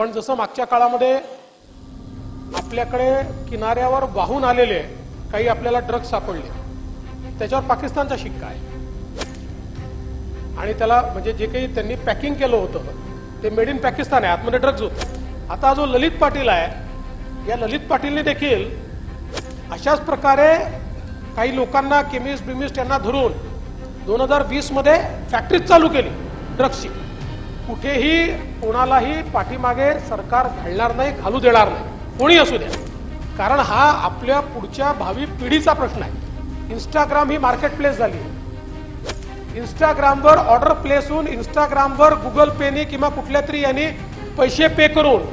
पण जसं मागच्या काळामध्ये आपल्याकडे किनाऱ्यावर वाहून आलेले काही आपल्याला ड्रग्ज सापडले, त्याच्यावर पाकिस्तानचा शिक्का आहे आणि त्याला म्हणजे जे काही त्यांनी पॅकिंग केलं होतं ते मेड इन पाकिस्तान आहे, आतमध्ये ड्रग्ज होते। आता जो ललित पाटील आहे, या ललित पाटीलने देखील अशाच प्रकारे काही लोकांना केमिस्ट बिमिस्ट यांना धरून 2020 मध्ये फॅक्टरीज चालू केली ड्रग्जची। कुठेही कोणालाही पाठीमागे सरकार घालणार नाही, घालू देणार नाही, कोणी असू द्या, कारण हा आपल्या पुढच्या भावी पिढीचा प्रश्न आहे। इंस्टाग्राम ही मार्केट प्लेस झाली आहे। इंस्टाग्रामवर ऑर्डर प्लेस होऊन इंस्टाग्रामवर गुगल पेनी किंवा कुठल्या तरी यांनी पैसे पे करून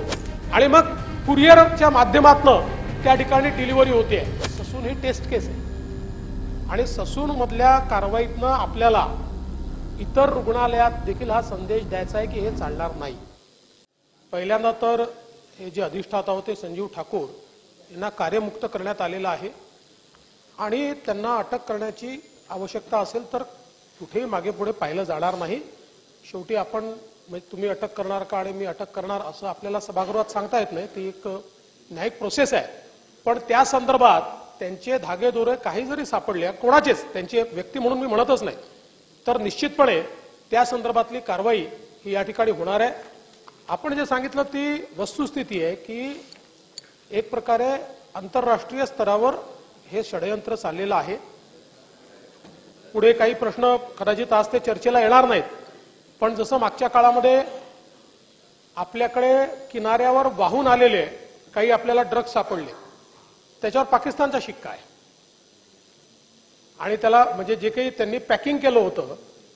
आणि मग कुरिअरच्या माध्यमातून त्या ठिकाणी डिलिव्हरी होते। ससून ही टेस्ट केस आहे आणि ससून मधल्या कारवाईतनं आपल्याला इतर रुग्णालयात देखील हा संदेश द्यायचा आहे की हे चालणार नाही। पहिल्यांदा तर हे जे अधिष्ठाता होते संजीव ठाकूर यांना कार्यमुक्त करण्यात आलेलं आहे आणि त्यांना अटक करण्याची आवश्यकता असेल तर कुठेही मागे पुढे पाहिलं जाणार नाही। शेवटी आपण म्हणजे तुम्ही अटक करणार का आणि मी अटक करणार असं आपल्याला सभागृहात सांगता येत नाही, ती एक न्यायिक प्रोसेस आहे। पण त्या संदर्भात त्यांचे धागेदोरे काही जरी सापडले, कोणाचेच, त्यांची व्यक्ती म्हणून मी म्हणतच नाही, तर निश्चितपणे त्या संदर्भातली कारवाई ही या ठिकाणी होणार आहे। आपण जे सांगितलं ती वस्तुस्थिती आहे की एक प्रकारे आंतरराष्ट्रीय स्तरावर हे षडयंत्र चाललेलं आहे। पुढे काही प्रश्न कदाचित आज ते चर्चेला येणार नाहीत, पण जसं मागच्या काळामध्ये आपल्याकडे किनाऱ्यावर वाहून आलेले काही आपल्याला ड्रग्ज सापडले, त्याच्यावर पाकिस्तानचा शिक्का आहे आणि त्याला म्हणजे जे काही त्यांनी पॅकिंग केलं होतं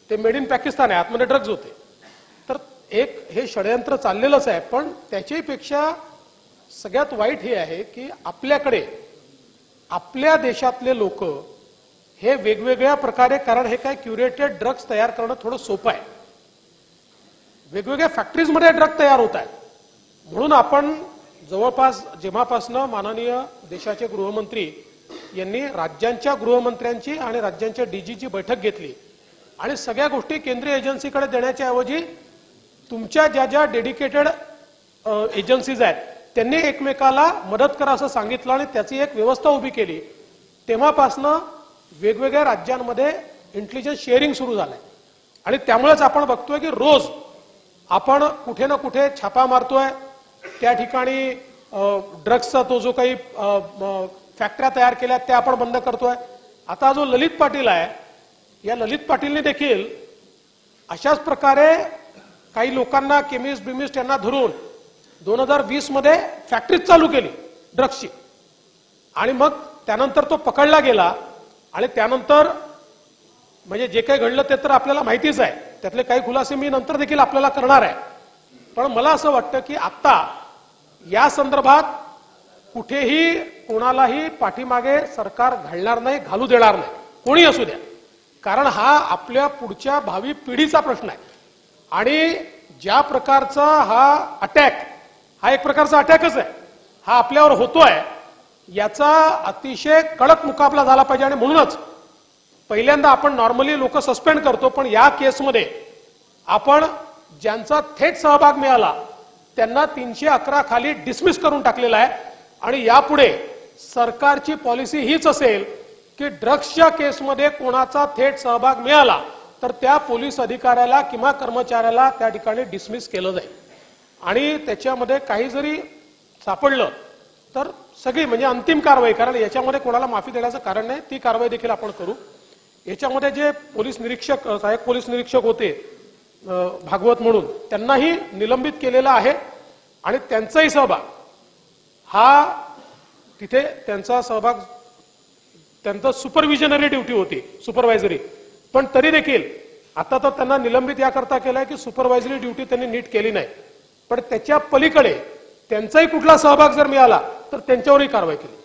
ते मेड इन पाकिस्तान आहे, आतमध्ये ड्रग्ज होते। तर एक हे षडयंत्र चाललेलंच आहे, पण त्याच्यापेक्षा सगळ्यात वाईट हे आहे की आपल्याकडे आपल्या देशातले लोक हे वेगवेगळ्या प्रकारे, कारण हे काय क्युरेटेड ड्रग्ज तयार करणं थोडं सोपं आहे, वेगवेगळ्या फॅक्टरीजमध्ये ड्रग तयार होत आहेत। म्हणून आपण जवळपास जेव्हापासनं माननीय देशाचे गृहमंत्री यांनी राज्यांच्या गृहमंत्र्यांची आणि राज्यांच्या डीजीची बैठक घेतली आणि सगळ्या गोष्टी केंद्रीय एजन्सीकडे देण्याच्या ऐवजी तुमच्या ज्या ज्या डेडिकेटेड एजन्सीज आहेत त्यांनी एकमेकाला मदत करा असं सांगितलं आणि त्याची एक व्यवस्था उभी केली। तेव्हापासनं वेगवेगळ्या राज्यांमध्ये इंटेलिजन्स शेअरिंग सुरू झालंय आणि त्यामुळेच आपण बघतोय की रोज आपण कुठे ना कुठे छापा मारतोय, त्या ठिकाणी ड्रग्सचा तो जो काही फॅक्टऱ्या तयार केल्या त्या आपण बंद करतोय। आता जो ललित पाटील आहे, या ललित पाटीलने देखील अशाच प्रकारे काही लोकांना केमिस्ट बिमिस्ट यांना धरून 2020 मध्ये फॅक्टरीज चालू केली ड्रग्सची आणि मग त्यानंतर तो पकडला गेला आणि त्यानंतर म्हणजे जे काही घडलं ते तर आपल्याला माहितीच आहे, त्यातले काही खुलासे मी नंतर देखील आपल्याला करणार आहे। पण मला असं वाटतं की आता या संदर्भात कुठेही कोणालाही पाठीमागे सरकार घालणार नाही, घालू देणार नाही, कोणी असू द्या, कारण हा आपल्या पुढच्या भावी पिढीचा प्रश्न आहे आणि ज्या प्रकारचा हा अटॅक, हा एक प्रकारचा अटॅकच आहे, हा आपल्यावर होतोय, याचा अतिशय कडक मुकाबला झाला पाहिजे। आणि म्हणूनच पहिल्यांदा आपण नॉर्मली लोक सस्पेंड करतो, पण या केसमध्ये आपण ज्यांचा थेट सहभाग मिळाला त्यांना 311 खाली डिसमिस करून टाकलेला आहे आणि यापुढे सरकारची पॉलिसी हीच असेल की ड्रग्सच्या केसमध्ये कोणाचा थेट सहभाग मिळाला तर त्या पोलीस अधिकाऱ्याला किंवा कर्मचाऱ्याला त्या ठिकाणी डिसमिस केलं जाईल आणि त्याच्यामध्ये काही जरी सापडलं तर सगळी म्हणजे अंतिम कारवाई, कारण याच्यामध्ये कोणाला माफी देण्याचं कारण नाही, ती कारवाई देखील आपण करू। याच्यामध्ये जे पोलीस निरीक्षक, सहाय्यक पोलीस निरीक्षक होते भागवत म्हणून, त्यांनाही निलंबित केलेला आहे आणि त्यांचाही सहभाग हा तिथे त्यांचा सहभाग, त्यांचं सुपरविजनरी ड्युटी होती, सुपरवायझरी, पण तरी देखील आता तर त्यांना निलंबित याकरता केलंय की सुपरवायझरी ड्युटी त्यांनी नीट केली नाही, पण त्याच्या पलीकडे त्यांचाही कुठला सहभाग जर मिळाला तर त्यांच्यावरही कारवाई केली।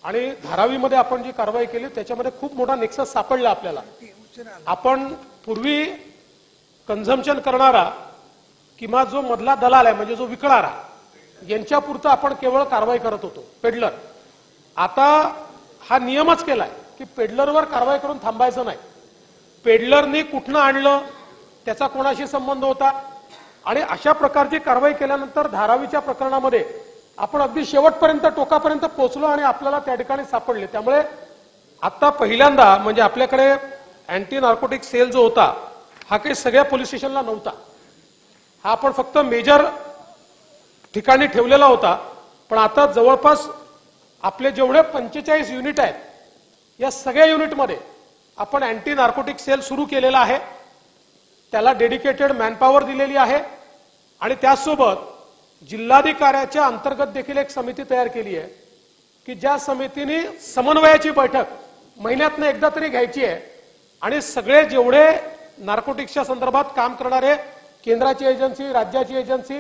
आणि धारावीमध्ये आपण जी कारवाई केली त्याच्यामध्ये खूप मोठा नेक्सस सापडला आपल्याला। आपण पूर्वी कन्झम्पशन करणारा किंवा जो मधला दलाल आहे म्हणजे जो विकणारा यांच्यापुरतं आपण केवळ कारवाई करत होतो, पेडलर। आता हा नियमच केलाय की पेडलरवर कारवाई करून थांबायचं नाही। पेडलरनी कुठनं आणलं, त्याचा कोणाशी संबंध होता, आणि अशा प्रकारची कारवाई केल्यानंतर धारावीच्या प्रकरणामध्ये आपण अगदी शेवटपर्यंत टोकापर्यंत पोहोचलो आणि आपल्याला त्या ठिकाणी सापडले. त्यामुळे आता पहिल्यांदा म्हणजे आपल्याकडे अँटी नार्कोटिक सेल जो होता हा काही सगळ्या पोलीस स्टेशनला नव्हता. हा आपण फक्त मेजर ठिकाणी ठेवलेला होता. पण आता जवळपास आपले जेवढे 45 युनिट आहेत या सगळ्या युनिटमध्ये आपण अँटी नार्कोटिक सेल सुरू केलेला आहे. त्याला डेडिकेटेड मॅनपॉवर दिलेली आहे आणि त्यासोबत जिल्हाधिकाऱ्याच्या अंतर्गत देखील एक समिती तयार केली आहे की ज्या समितीने समन्वयाची बैठक महिन्यातनं एकदा तरी घ्यायची आहे आणि सगळे जेवढे नार्कोटिक्सच्या संदर्भात काम करणारे केंद्राची एजन्सी, राज्याची एजन्सी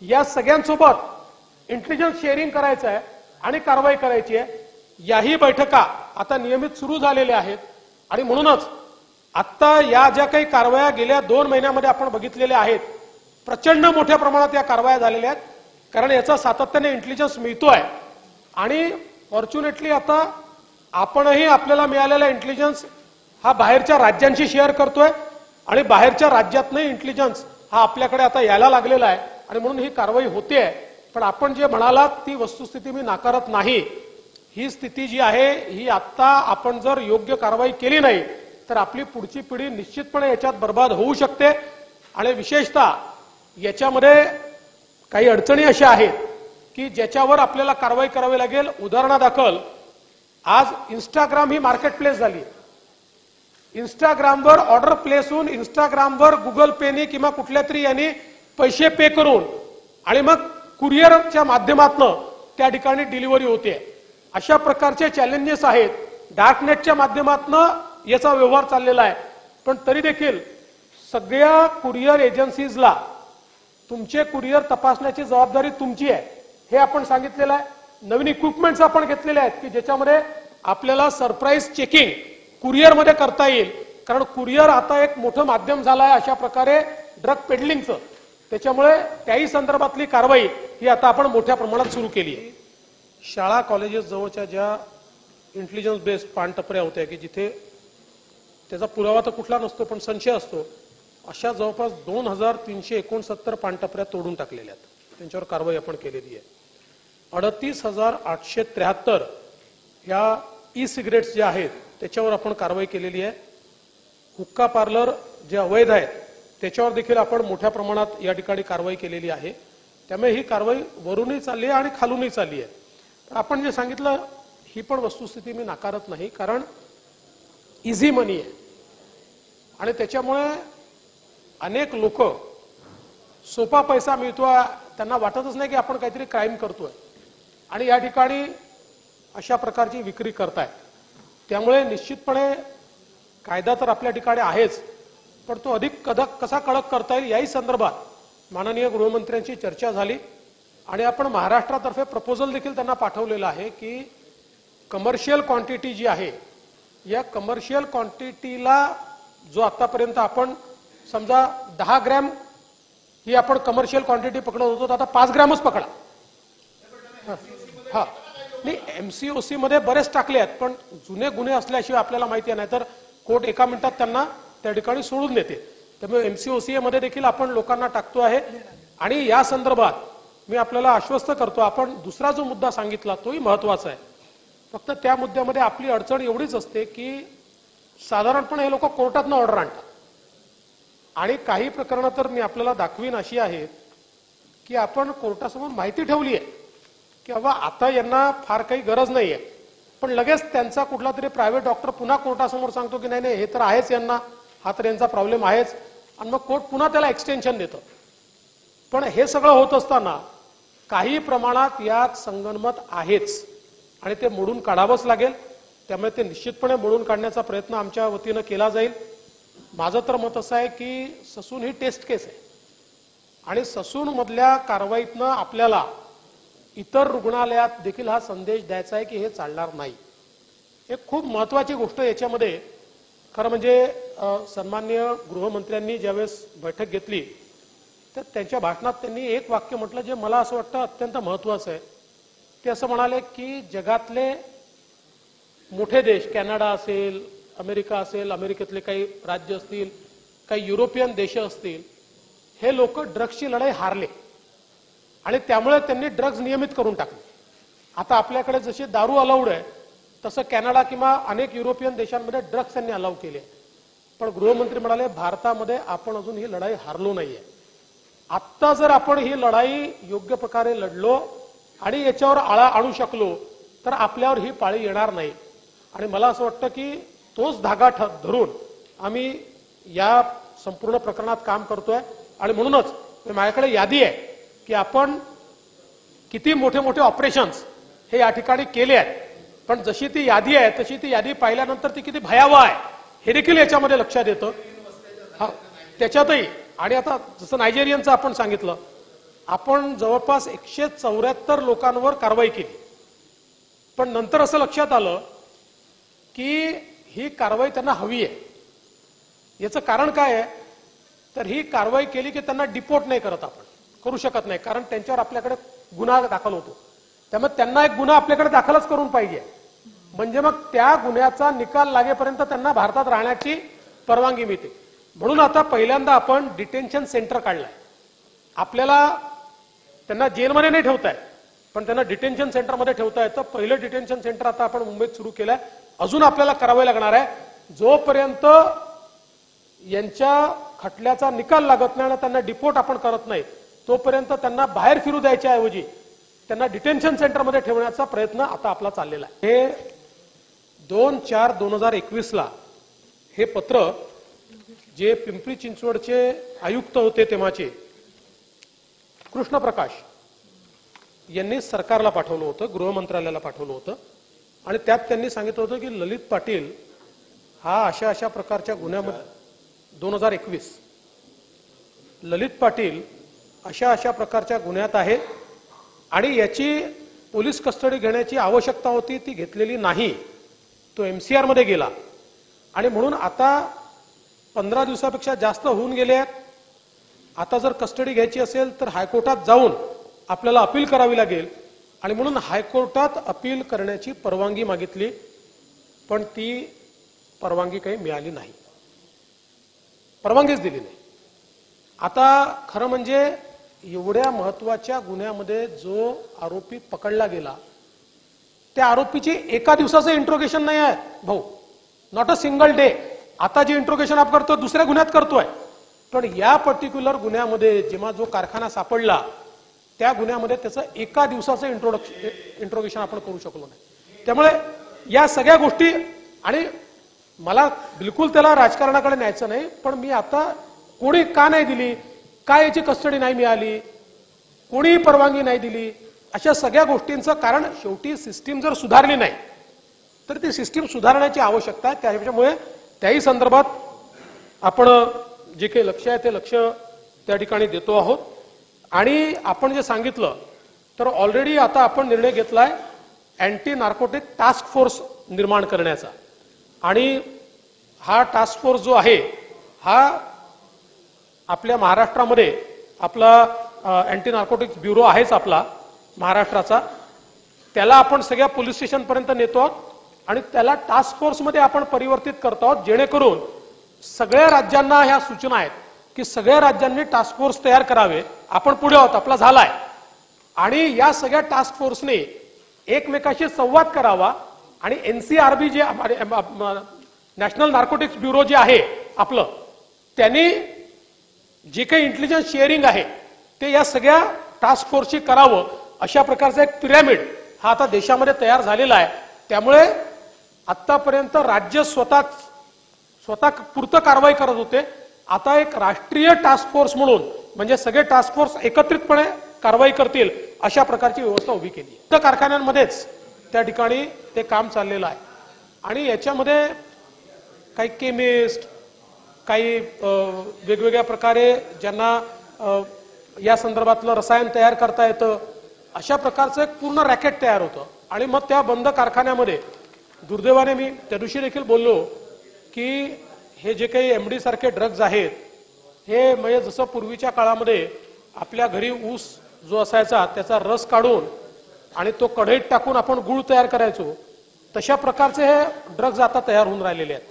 या सगळ्यांसोबत इंटेलिजन्स शेअरिंग करायचं आहे आणि कारवाई करायची आहे. याही बैठका आता नियमित सुरू झालेल्या आहेत आणि म्हणूनच आता या ज्या काही कारवाया गेल्या 2 महिन्यामध्ये आपण बघितलेल्या आहेत प्रचंड मोठ्या प्रमाणात या कारवाया झालेल्या आहेत. कारण याचा सातत्याने इंटेलिजन्स मिळतोय आणि फॉर्च्युनेटली आता आपणही आपल्याला मिळालेला इंटेलिजन्स हा बाहेरच्या राज्यांशी शेअर करतोय आणि बाहेरच्या राज्यातनंही इंटेलिजन्स हा आपल्याकडे आता यायला लागलेला आहे आणि म्हणून ही कारवाई होते. पण आपण जे म्हणालात ती वस्तुस्थिती मी नाकारत नाही. ही स्थिती जी आहे ही आता आपण जर योग्य कारवाई केली नाही तर आपली पुढची पिढी निश्चितपणे याच्यात बर्बाद होऊ शकते. आणि विशेषतः याच्यामध्ये काही अडचणी अशा आहेत की ज्याच्यावर आपल्याला कारवाई करावी लागेल. उदाहरणादाखल आज इंस्टाग्राम ही मार्केट प्लेस झाली. इंस्टाग्रामवर ऑर्डर प्लेस होऊन इंस्टाग्रामवर गुगल पेनी किंवा कुठल्या तरी यांनी पैसे पे करून आणि मग कुरिअरच्या माध्यमातून त्या ठिकाणी डिलिव्हरी होते. अशा प्रकारचे चॅलेंजेस आहेत. डार्कनेटच्या माध्यमातून याचा व्यवहार चाललेला आहे. पण तरी देखील सगळ्या कुरिअर एजन्सीजला तुमचे कुरिअर तपासण्याची जबाबदारी तुमची आहे हे आपण सांगितलेलं आहे. नवीन इक्विपमेंट्स आपण घेतलेले आहेत की ज्याच्यामध्ये आपल्याला सरप्राईज चेकिंग कुरिअरमध्ये करता येईल. कारण कुरिअर आता एक मोठं माध्यम झालं आहे अशा प्रकारे ड्रग पेडलिंगचं. त्याच्यामुळे त्याही संदर्भातली कारवाई ही आता आपण मोठ्या प्रमाणात सुरू केली आहे. शाळा कॉलेजेस जवळच्या ज्या इंटेलिजन्स बेस्ड पानटपऱ्या होत्या की जिथे त्याचा पुरावा तर कुठला नसतो पण संशय असतो अशा जवळपास 2369 पानटपऱ्या तोडून टाकलेल्या आहेत. त्यांच्यावर कारवाई आपण केलेली आहे. 38,873 ह्या ई सिगरेट्स ज्या आहेत त्याच्यावर आपण कारवाई केलेली आहे. हुक्का पार्लर जे अवैध आहेत त्याच्यावर देखील आपण मोठ्या प्रमाणात या ठिकाणी कारवाई केलेली आहे. त्यामुळे ही कारवाई वरूनही चालली आहे आणि खालूनही चालली आहे. आपण जे सांगितलं ही पण वस्तुस्थिती मी नाकारत नाही. कारण इझी मनी आहे आणि त्याच्यामुळे अनेक लोक सोपा पैसा मिळतोय त्यांना वाटतच नाही की आपण काहीतरी क्राईम करतोय आणि या ठिकाणी अशा प्रकारची विक्री करतायत. त्यामुळे निश्चितपणे कायदा तर आपल्या ठिकाणी आहेच पण तो अधिक कसा कडक करता येईल याही संदर्भात माननीय गृहमंत्र्यांची चर्चा झाली आणि आपण महाराष्ट्रातर्फे प्रपोजल देखील त्यांना पाठवलेला आहे की कमर्शियल क्वांटिटी जी आहे या कमर्शियल क्वांटिटीला जो आतापर्यंत आपण समजा 10 ग्रॅम ही आपण कमर्शियल क्वांटिटी पकडत होतो आता 5 ग्रॅमच पकडा. हा नाही एमसीओसी मध्ये बरेच टाकले आहेत पण जुने गुन्हे असल्याशिवाय आपल्याला माहिती नाही तर कोर्ट एका मिनिटात त्यांना त्या ठिकाणी सोडून देते. त्यामुळे एमसीओसी मध्ये देखील आपण लोकांना टाकतो आहे आणि या संदर्भात मी आपल्याला आश्वस्त करतो. आपण दुसरा जो मुद्दा सांगितला तोही महत्वाचा आहे. फक्त त्या मुद्द्यामध्ये आपली अडचण एवढीच असते की साधारणपणे हे लोक कोर्टातनं ऑर्डर आणतात आणि काही प्रकरणं तर मी आपल्याला दाखवीन अशी आहेत की आपण कोर्टासमोर माहिती ठेवली आहे की बाबा आता यांना फार काही गरज नाही आहे पण लगेच त्यांचा कुठला तरी प्रायव्हेट डॉक्टर पुन्हा कोर्टासमोर सांगतो की नाही नाही हे तर आहेच यांना हा तर यांचा प्रॉब्लेम आहेच आणि मग कोर्ट पुन्हा त्याला एक्सटेन्शन देतं. पण हे सगळं होत असताना काही प्रमाणात यात संगनमत आहेच आणि ते मोडून काढावंच लागेल. त्यामुळे ते निश्चितपणे मोडून काढण्याचा प्रयत्न आमच्या वतीनं केला जाईल. माझं तर मत असं आहे की ससून ही टेस्ट केस आहे आणि ससून मधल्या कारवाईतनं आपल्याला इतर रुग्णालयात देखील हा संदेश द्यायचा आहे की हे चालणार नाही. एक खूप महत्वाची गोष्ट याच्यामध्ये खरं म्हणजे सन्माननीय गृहमंत्र्यांनी ज्यावेळेस बैठक घेतली तर त्यांच्या भाषणात त्यांनी एक वाक्य म्हटलं जे मला असं वाटतं अत्यंत महत्वाचं आहे. ते असं म्हणाले की जगातले मोठे देश कॅनडा असेल, अमेरिका असेल, अमेरिकेतले काही राज्य असतील, काही युरोपियन देश असतील हे लोक ड्रग्सची लढाई हारले आणि त्यामुळे त्यांनी ड्रग्ज नियमित करून टाकले. आता आपल्याकडे जशी दारू अलाउड आहे तसं कॅनडा किंवा अनेक युरोपियन देशांमध्ये ड्रग्स त्यांनी अलाउ केले. पण गृहमंत्री म्हणाले भारतामध्ये आपण अजून ही लढाई हारलो नाहीये. आत्ता जर आपण ही लढाई योग्य प्रकारे लढलो आणि याच्यावर आळा आणू शकलो तर आपल्यावर ही पाळी येणार नाही. आणि मला असं वाटतं की तोच धागा धरून आम्ही या संपूर्ण प्रकरणात काम करतोय. आणि म्हणूनच माझ्याकडे यादी आहे की आपण किती मोठे मोठे ऑपरेशन्स हे या ठिकाणी केले आहेत. पण जशी ती यादी आहे तशी ती यादी पाहिल्यानंतर ती किती भयावह आहे हे देखील याच्यामध्ये लक्षात येतं. हा त्याच्यातही आणि आता जसं नायजेरियनचं आपण सांगितलं, आपण जवळपास 174 लोकांवर कारवाई केली. पण नंतर असं लक्षात आलं की ही कारवाई त्यांना हवी आहे. याचं कारण काय आहे तर ही कारवाई केली की त्यांना डिपोर्ट नाही करत, आपण करू शकत नाही, कारण त्यांच्यावर आपल्याकडे गुन्हा दाखल होतो. त्यामुळे त्यांना एक गुन्हा आपल्याकडे दाखलच करून पाहिजे, म्हणजे मग त्या गुन्ह्याचा निकाल लागेपर्यंत त्यांना भारतात राहण्याची परवानगी मिळते. म्हणून आता पहिल्यांदा आपण डिटेन्शन सेंटर काढलाय. आपल्याला त्यांना जेलमध्ये नाही ठेवताय पण त्यांना डिटेन्शन सेंटरमध्ये ठेवता येतं. पहिलं डिटेन्शन सेंटर आता आपण मुंबईत सुरू केलंय. अजून आपल्याला करावे लागणार आहे. जोपर्यंत यांच्या खटल्याचा निकाल लागत नाही आणि त्यांना डिपोर्ट आपण करत नाही तोपर्यंत त्यांना बाहेर फिरू द्यायच्या ऐवजी त्यांना डिटेन्शन सेंटरमध्ये ठेवण्याचा प्रयत्न आता आपला चाललेला आहे. हे 2/4/2021 हे पत्र जे पिंपरी चिंचवडचे आयुक्त होते तेव्हाचे कृष्ण प्रकाश यांनी सरकारला पाठवलं होतं, गृहमंत्रालयाला पाठवलं होतं. आणि त्यात त्यांनी सांगितलं होतं की ललित पाटील हा अशा अशा प्रकारच्या गुन्ह्यामध्ये 2021 ललित पाटील अशा अशा प्रकारच्या गुन्ह्यात आहे आणि याची पोलीस कस्टडी घेण्याची आवश्यकता होती, ती घेतलेली नाही. तो MCR मध्ये गेला आणि म्हणून आता 15 दिवसापेक्षा जास्त होऊन गेले आहेत. आता जर कस्टडी घ्यायची असेल तर हायकोर्टात जाऊन आपल्याला अपील करावी लागेल आणि म्हणून हायकोर्टात अपील करण्याची परवानगी मागितली, पण ती परवानगी काही मिळाली नाही, परवानगीच दिली नाही. आता खरं म्हणजे एवढ्या महत्वाच्या गुन्ह्यामध्ये जो आरोपी पकडला गेला त्या आरोपीची एका दिवसाचं इंट्रोगेशन नाही आहे भाऊ, नॉट अ सिंगल डे. आता जे इंट्रोगेशन आपण करतो दुसऱ्या गुन्ह्यात करतोय, पण या पर्टिक्युलर गुन्ह्यामध्ये जेव्हा जो कारखाना सापडला त्या गुन्ह्यामध्ये त्याचं एका दिवसाचं इंट्रोगेशन आपण करू शकलो नाही. त्यामुळे या सगळ्या गोष्टी, आणि मला बिलकुल त्याला राजकारणाकडे न्यायचं नाही, पण मी आता कोणी का नाही दिली, काय याची कस्टडी नाही मिळाली, कोणीही परवानगी नाही दिली, अशा सगळ्या गोष्टींचं कारण शेवटी सिस्टीम जर सुधारली नाही तर ती सिस्टीम सुधारण्याची आवश्यकता आहे. त्याच्यामुळे त्याही संदर्भात आपण जे काही लक्ष आहे ते लक्ष त्या ठिकाणी देतो आहोत. आणि आपण जे सांगितलं तर ऑलरेडी आता आपण निर्णय घेतलाय अँटी नार्कोटिक टास्क फोर्स निर्माण करण्याचा. आणि हा टास्क फोर्स जो आहे हा आपल्या महाराष्ट्रामध्ये आपला अँटी नार्कोटिक्स ब्युरो आहेच आपला महाराष्ट्राचा, त्याला आपण सगळ्या पोलीस स्टेशन पर्यंत नेतो आहोत आणि त्याला टास्क फोर्स मध्ये आपण परिवर्तित करतो आहोत, जेणेकरून सगळ्या राज्यांना ह्या सूचना आहेत की सगळ्या राज्यांनी टास्क फोर्स तयार करावे. आपण पुढे आहोत, आपला झालाय. आणि या सगळ्या टास्क फोर्सने एकमेकाशी संवाद करावा आणि NCRB जे नॅशनल नार्कोटिक्स ब्युरो जे आहे आपलं, त्यांनी जे काही इंटेलिजन्स शेअरिंग आहे ते या सगळ्या टास्क फोर्सशी करावं. अशा प्रकारचा एक पिरॅमिड हा आता देशामध्ये तयार झालेला आहे. त्यामुळे आतापर्यंत राज्य स्वतः पुरतं कारवाई करत होते, आता एक राष्ट्रीय टास्क फोर्स म्हणून म्हणजे सगळे टास्क फोर्स एकत्रितपणे कारवाई करतील अशा प्रकारची व्यवस्था उभी केली आहे. कारखान्यांमध्येच त्या ठिकाणी ते काम चाललेलं आहे. आणि याच्यामध्ये काही केमिस्ट, काही वेगवेगळ्या प्रकारे ज्यांना या संदर्भातलं रसायन तयार करता येतं अशा प्रकारचं एक पूर्ण रॅकेट तयार होतं. आणि मग त्या बंद कारखान्यामध्ये दुर्दैवाने मी त्या दिवशी देखील बोललो की हे जे काही MD सारखे ड्रग्ज आहेत हे म्हणजे जसं पूर्वीच्या काळामध्ये आपल्या घरी ऊस जो असायचा त्याचा रस काढून आणि तो कढईत टाकून आपण गूळ तयार करायचो, तशा प्रकारचे हे ड्रग्ज आता तयार होऊन राहिलेले आहेत.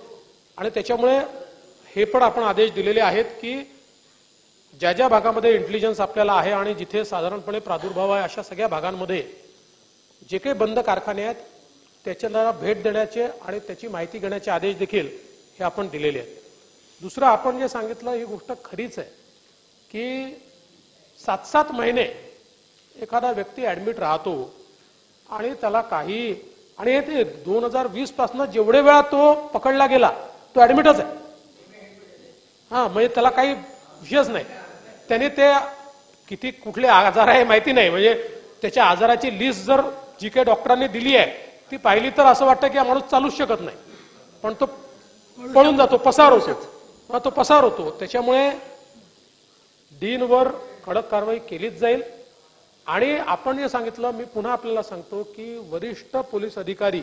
आणि त्याच्यामुळे हे पण आपण आदेश दिलेले आहेत की ज्या ज्या भागामध्ये इंटेलिजन्स आपल्याला आहे आणि जिथे साधारणपणे प्रादुर्भाव आहे अशा सगळ्या भागांमध्ये जे काही बंद कारखाने आहेत त्याच्याला भेट देण्याचे आणि त्याची माहिती घेण्याचे आदेश देखील हे आपण दिलेले आहेत. दुसरं आपण जे सांगितलं ही गोष्ट खरीच आहे की 7-7 महिने एखादा व्यक्ती ऍडमिट राहतो आणि त्याला काही आणि ते 2020 पासून जेवढे वेळा तो पकडला गेला तो ऍडमिटच आहे. म्हणजे त्याला काही विषयच नाही. त्याने ते किती कुठले आजार आहे माहिती नाही, म्हणजे त्याच्या आजाराची लिस्ट जर जी काही डॉक्टरांनी दिली आहे ती पाहिली तर असं वाटतं की हा माणूस चालूच शकत नाही, पण तो पळून जातो, पसार होतो, तो पसार होतो. त्याच्यामुळे डीनवर कडक कारवाई केलीच जाईल. आणि आपण जे सांगितलं मी पुन्हा आपल्याला सांगतो की वरिष्ठ पोलीस अधिकारी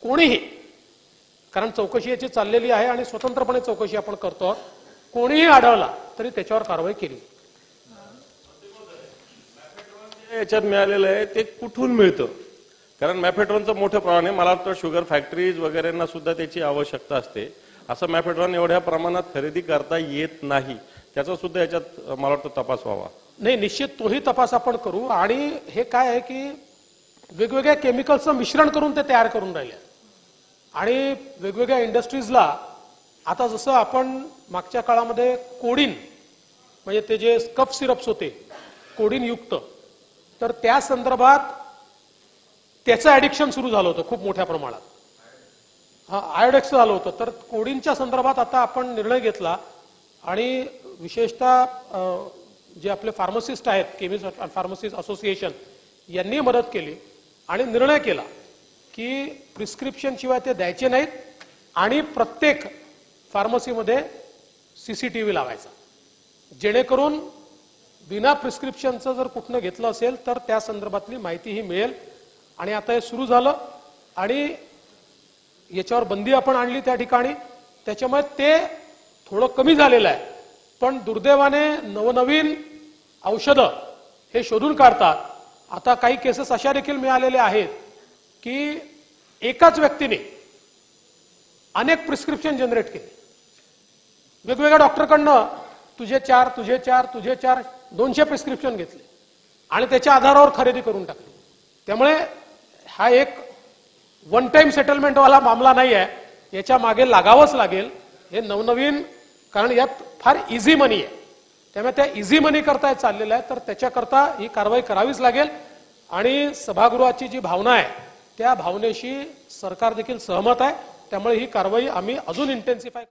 कोणीही, कारण चौकशी याची चाललेली आहे आणि स्वतंत्रपणे चौकशी आपण करतो, कोणीही आढळला तरी त्याच्यावर कारवाई केली. याच्यात मिळालेलं आहे ते कुठून मिळतं? कारण मॅफेड्रॉनचं मोठं प्रमाण आहे. मला वाटतं शुगर फॅक्टरीज वगैरेंना सुद्धा त्याची आवश्यकता असते. असं मॅफेड्रॉन एवढ्या प्रमाणात खरेदी करता येत नाही. त्याचा सुद्धा याच्यात मला वाटतं तपास व्हावा. नाही, निश्चित तोही तपास आपण करू. आणि हे काय आहे की वेगवेगळ्या केमिकल्सचं मिश्रण करून ते तयार करून राहिले आणि वेगवेगळ्या इंडस्ट्रीजला आता जसं आपण मागच्या काळामध्ये कोडीन म्हणजे ते जे कफ सिरप्स होते कोडीन युक्त, तर त्या संदर्भात त्याचं ऍडिक्शन सुरू झालं होतं खूप मोठ्या प्रमाणात. आयोडेक्स झालं होतं. तर कोडीनच्या संदर्भात आता आपण निर्णय घेतला आणि विशेषतः जे आपले फार्मसिस्ट आहेत, केमिस्ट फार्मसिस्ट असोसिएशन यांनी मदत केली आणि निर्णय केला की प्रिस्क्रिप्शन शिवाय ते द्यायचे नाहीत आणि प्रत्येक फार्मसीमध्ये CCTV लावायचा, जेणेकरून बिना प्रिस्क्रिप्शनचं जर कुठनं घेतलं असेल तर त्या संदर्भातली माहितीही मिळेल. आणि आता हे सुरू झालं आणि याच्यावर बंदी आपण आणली त्या ठिकाणी. त्याच्यामुळे ते थोडं कमी झालेलं आहे. पण दुर्दैवाने नवनवीन औषधं हे शोधून काढतात. आता काही केसेस अशा देखील मिळालेल्या आहेत की एकाच व्यक्तीने अनेक प्रिस्क्रिप्शन जनरेट केले वेगवेगळ्या डॉक्टरकडनं. तुझे 4 200 प्रिस्क्रिप्शन घेतले आणि त्याच्या आधारावर खरेदी करून टाकली. त्यामुळे हा एक वन टाइम सेटलमेंटवाला मामला नाही आहे. याच्या मागे लागावंच लागेल. हे नवनवीन, कारण यात फार इझी मनी आहे. त्यामुळे त्या इझी मनी करता चाललेलं आहे. तर त्याच्याकरता ही कारवाई करावीच लागेल. आणि सभागृहाची जी भावना आहे त्या भावनेशी सरकार देखील सहमत आहे. त्यामुळे ही कारवाई आम्ही अजून इंटेन्सिफाय